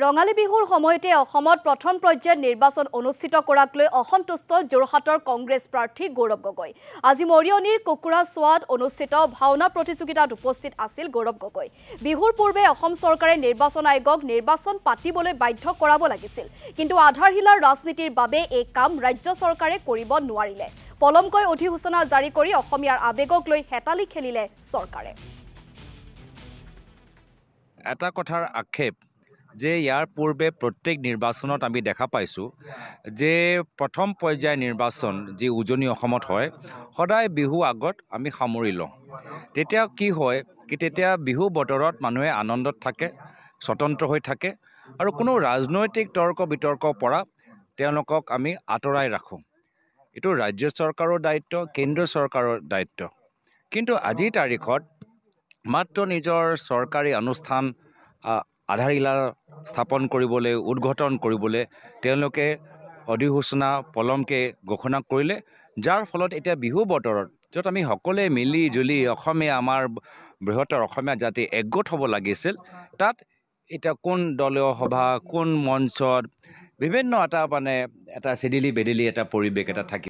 ৰঙালী বিহুৰ সময়তে অসমত প্ৰথম পৰ্যায়ৰ নিৰ্বাচন অনুষ্ঠিত কৰাক লৈ অসন্তুষ্ট যোৰহাটৰ কংগ্ৰেছ প্ৰাৰ্থী গৌৰৱ গগৈ। আজি মৰিয়নিৰ কুকুৰাচোৱাত অনুষ্ঠিত ভাওনা প্ৰতিযোগিতাত উপস্থিত আছিল গৌৰৱ গগৈ। বিহুৰ পূৰ্বে অসম চৰকাৰে নিৰ্বাচন আয়োগক নিৰ্বাচন পাতিবলৈ বাধ্য কৰাব লাগিছিল, কিন্তু আধাৰশিলাৰ ৰাজনীতিৰ বাবে এই কাম ৰাজ্য চৰকাৰে কৰিব নোৱাৰিলে। পলমকৈ অধিসূচনা জাৰি কৰি অসমীয়াৰ আৱেগক লৈ হেতালি খেলিলে চৰকাৰে। এটা কথাৰ আক্ষেপ যে ইয়াৰ পূৰ্বে প্ৰত্যেক নিৰ্বাচনত আমি দেখা পাইছোঁ যে প্ৰথম পৰ্যায়ৰ নিৰ্বাচন যি উজনি অসমত হয় সদায় বিহু আগত আমি সামৰি লওঁ। তেতিয়া কি হয় কি তেতিয়া বিহু বতৰত মানুহে আনন্দত থাকে, স্বতন্ত্ৰ হৈ থাকে আৰু কোনো ৰাজনৈতিক তৰ্ক বিতৰ্কৰ পৰা তেওঁলোকক আমি আঁতৰাই ৰাখোঁ। এইটো ৰাজ্য চৰকাৰৰ দায়িত্ব, কেন্দ্ৰীয় চৰকাৰৰ দায়িত্ব। কিন্তু আজিৰ তাৰিখত মাত্ৰ নিজৰ চৰকাৰী অনুষ্ঠান আধাৰশিলা স্থাপন কৰিবলৈ, উদ্ঘাটন কৰিবলৈ তেওঁলোকে অধিসূচনা পলমকৈ ঘোষণা কৰিলে, যাৰ ফলত এতিয়া বিহু বতৰত য'ত আমি সকলোৱে মিলি জুলি অসমীয়া আমাৰ বৃহত্তৰ অসমীয়া জাতি একগোট হ'ব লাগিছিল, তাত এতিয়া কোন দলীয় সভা, কোন মঞ্চত বিভিন্ন এটা চিদিলি বেদিলি এটা পৰিৱেশ এটা থাকিব।